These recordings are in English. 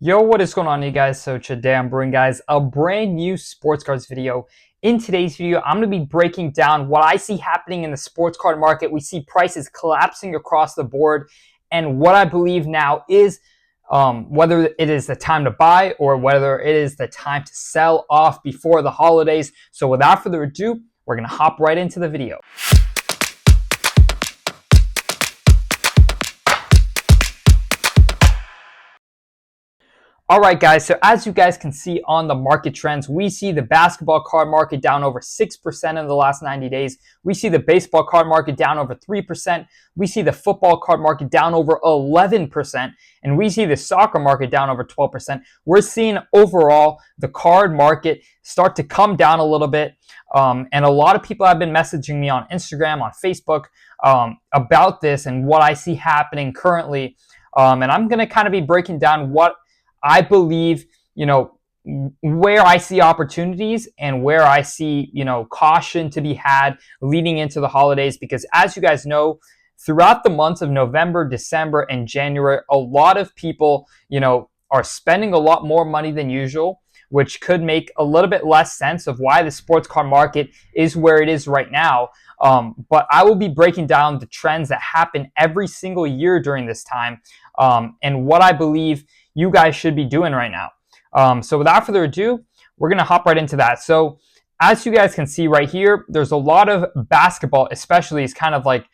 Yo, what is going on, you guys? So today I'm bringing guys a brand new sports cards video. In today's video, I'm going to be breaking down what I see happening in the sports card market. We see prices collapsing across the board, and what I believe now is whether it is the time to buy or whether it is the time to sell off before the holidays. So without further ado, we're going to hop right into the video. All right, guys, so as you guys can see on the market trends, we see the basketball card market down over 6% in the last 90 days. We see the baseball card market down over 3%. We see the football card market down over 11%. And we see the soccer market down over 12%. We're seeing overall the card market start to come down a little bit. And a lot of people have been messaging me on Instagram, on Facebook, about this and what I see happening currently. And I'm going to kind of be breaking down what I believe, where I see opportunities and where I see, caution to be had leading into the holidays. Because as you guys know, throughout the months of November, December, and January, a lot of people, are spending a lot more money than usual, which could make a little bit less sense of why the sports card market is where it is right now. But I will be breaking down the trends that happen every single year during this time, and what I believe you guys should be doing right now. So without further ado, we're going to hop right into that. So as you guys can see right here, there's a lot of basketball, especially, is kind of like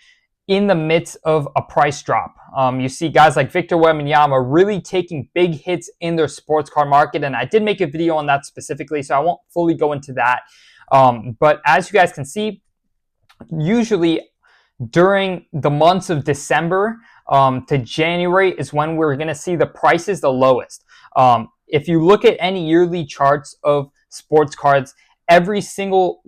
in the midst of a price drop. You see guys like Victor Wembanyama really taking big hits in their sports card market, and I did make a video on that specifically, so I won't fully go into that. But as you guys can see, usually during the months of December to January is when we're going to see the prices the lowest. If you look at any yearly charts of sports cards, every single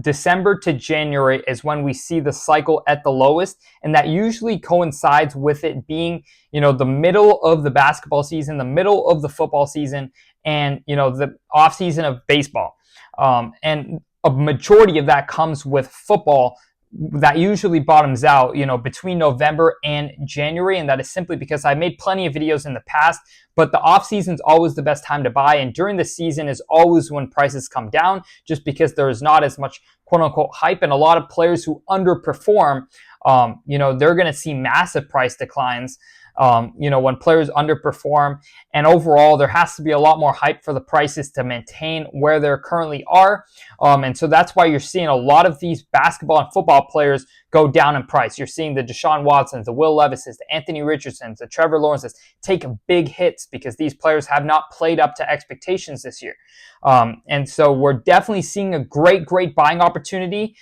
December to January is when we see the cycle at the lowest, and that usually coincides with it being, the middle of the basketball season, the middle of the football season, and, the off season of baseball. And a majority of that comes with football. That usually bottoms out, between November and January, and that is simply because I made plenty of videos in the past, but the off season is always the best time to buy, and during the season is always when prices come down, just because there is not as much quote unquote hype, and a lot of players who underperform, they're going to see massive price declines. When players underperform, and overall there has to be a lot more hype for the prices to maintain where they currently are. And so that's why you're seeing a lot of these basketball and football players go down in price. You're seeing the Deshaun Watsons, the Will Levises, the Anthony Richardsons, the Trevor Lawrences take big hits because these players have not played up to expectations this year. And so we're definitely seeing a great buying opportunity,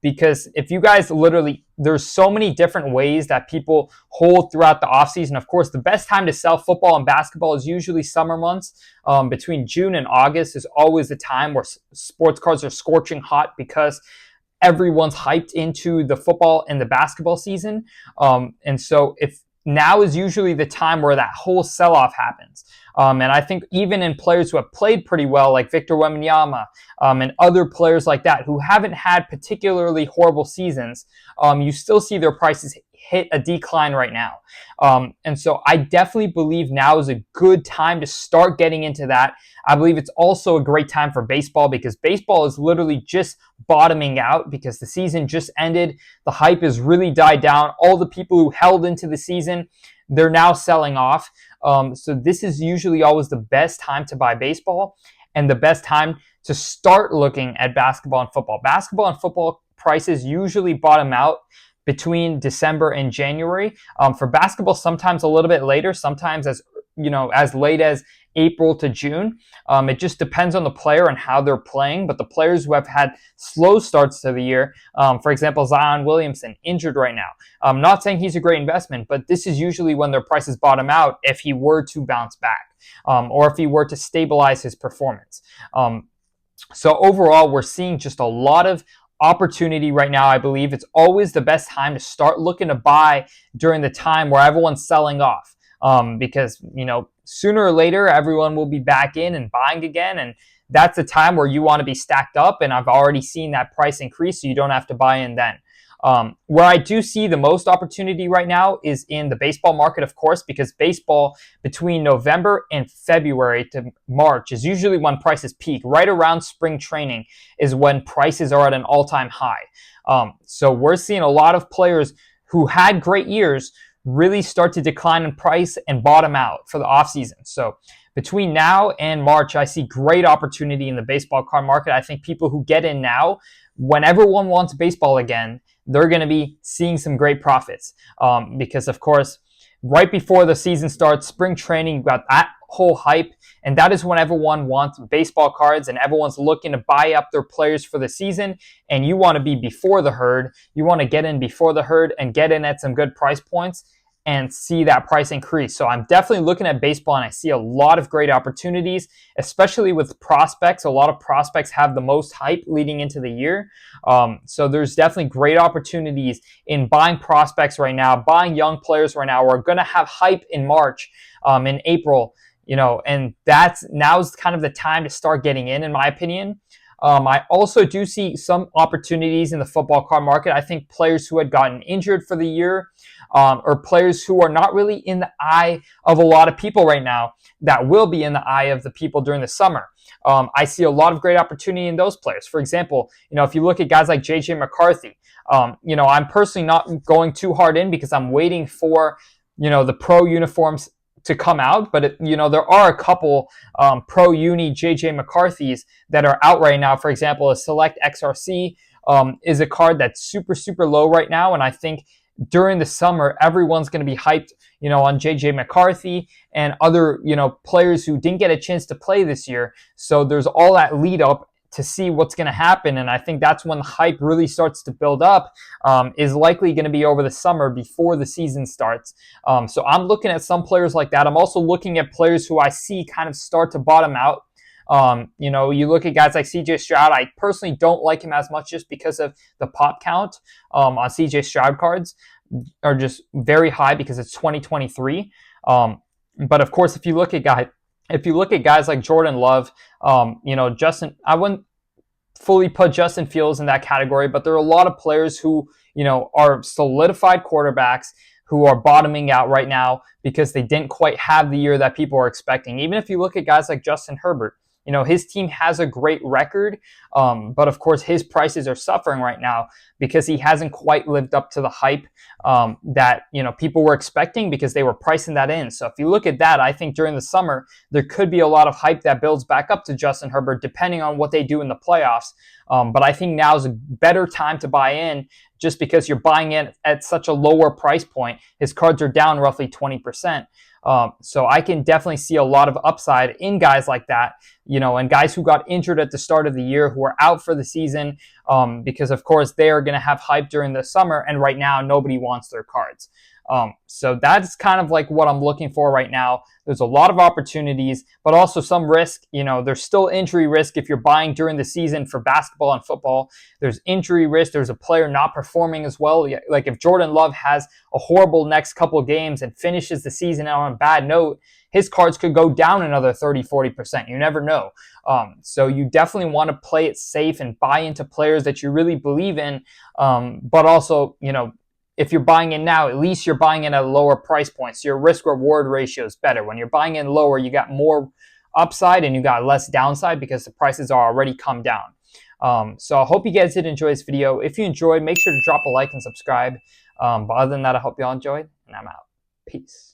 because if you guys there's so many different ways that people hold throughout the offseason. Of course, the best time to sell football and basketball is usually summer months. Between June and August is always the time where sports cards are scorching hot because everyone's hyped into the football and the basketball season. And so if now is usually the time where that whole sell-off happens. And I think even in players who have played pretty well, like Victor Wembanyama, and other players like that who haven't had particularly horrible seasons, you still see their prices hit a decline right now. And so I definitely believe now is a good time to start getting into that. I believe it's also a great time for baseball because baseball is literally just bottoming out because the season just ended. The hype has really died down. All the people who held into the season, they're now selling off. So this is usually always the best time to buy baseball and the best time to start looking at basketball and football. Basketball and football prices usually bottom out between December and January. For basketball, sometimes a little bit later, sometimes as late as April to June. It just depends on the player and how they're playing. But the players who have had slow starts to the year, for example, Zion Williamson, injured right now. I'm not saying he's a great investment, but this is usually when their prices bottom out if he were to bounce back, or if he were to stabilize his performance. So overall, we're seeing just a lot of opportunity right now. I believe it's always the best time to start looking to buy during the time where everyone's selling off, because sooner or later everyone will be back in and buying again, and that's the time where you want to be stacked up. And I've already seen that price increase, so you don't have to buy in then. Where I do see the most opportunity right now is in the baseball market, of course, because baseball between November and February to March is usually when prices peak. Right around spring training is when prices are at an all-time high. So we're seeing a lot of players who had great years really start to decline in price and bottom out for the offseason. So between now and March, I see great opportunity in the baseball card market. I think people who get in now, when everyone wants baseball again, they're going to be seeing some great profits. Because, of course, right before the season starts, spring training, you've got that whole hype, and that is when everyone wants baseball cards and everyone's looking to buy up their players for the season, and you want to be before the herd. You want to get in before the herd and get in at some good price points and see that price increase. So I'm definitely looking at baseball, and I see a lot of great opportunities, especially with prospects. A lot of prospects have the most hype leading into the year. So there's definitely great opportunities in buying prospects right now, buying young players right now. We're going to have hype in March, in April, and now's kind of the time to start getting in my opinion. I also do see some opportunities in the football card market. I think players who had gotten injured for the year, or players who are not really in the eye of a lot of people right now, that will be in the eye of the people during the summer. I see a lot of great opportunity in those players. For example, if you look at guys like JJ McCarthy, I'm personally not going too hard in because I'm waiting for, the pro uniforms to come out, but there are a couple pro uni JJ McCarthy's that are out right now. For example, a Select XRC is a card that's super, super low right now, and I think during the summer, everyone's going to be hyped, on JJ McCarthy and other, players who didn't get a chance to play this year. So there's all that lead up to see what's going to happen. And I think that's when the hype really starts to build up, is likely going to be over the summer before the season starts. So I'm looking at some players like that. I'm also looking at players who I see kind of start to bottom out. You look at guys like CJ Stroud. I personally don't like him as much just because of the pop count on CJ Stroud cards are just very high because it's 2023. But of course, if you look at guys like Jordan Love, Justin, I wouldn't fully put Justin Fields in that category, but there are a lot of players who, are solidified quarterbacks who are bottoming out right now because they didn't quite have the year that people are expecting. Even if you look at guys like Justin Herbert, his team has a great record, but of course his prices are suffering right now because he hasn't quite lived up to the hype that people were expecting because they were pricing that in. So if you look at that, I think during the summer there could be a lot of hype that builds back up to Justin Herbert depending on what they do in the playoffs. But I think now is a better time to buy in just because you're buying in at such a lower price point. His cards are down roughly 20%. So I can definitely see a lot of upside in guys like that, and guys who got injured at the start of the year who are out for the season, because of course they are going to have hype during the summer, and right now nobody wants their cards. So that's kind of like what I'm looking for right now. There's a lot of opportunities, but also some risk. There's still injury risk if you're buying during the season for basketball and football. There's injury risk. There's a player not performing as well. Like if Jordan Love has a horrible next couple of games and finishes the season on a bad note, his cards could go down another 30-40%. You never know. So you definitely want to play it safe and buy into players that you really believe in, but also, if you're buying in now, at least you're buying in at a lower price point. So your risk-reward ratio is better. When you're buying in lower, you got more upside and you got less downside because the prices are already come down. So I hope you guys did enjoy this video. If you enjoyed, make sure to drop a like and subscribe. But other than that, I hope you all enjoyed, and I'm out. Peace.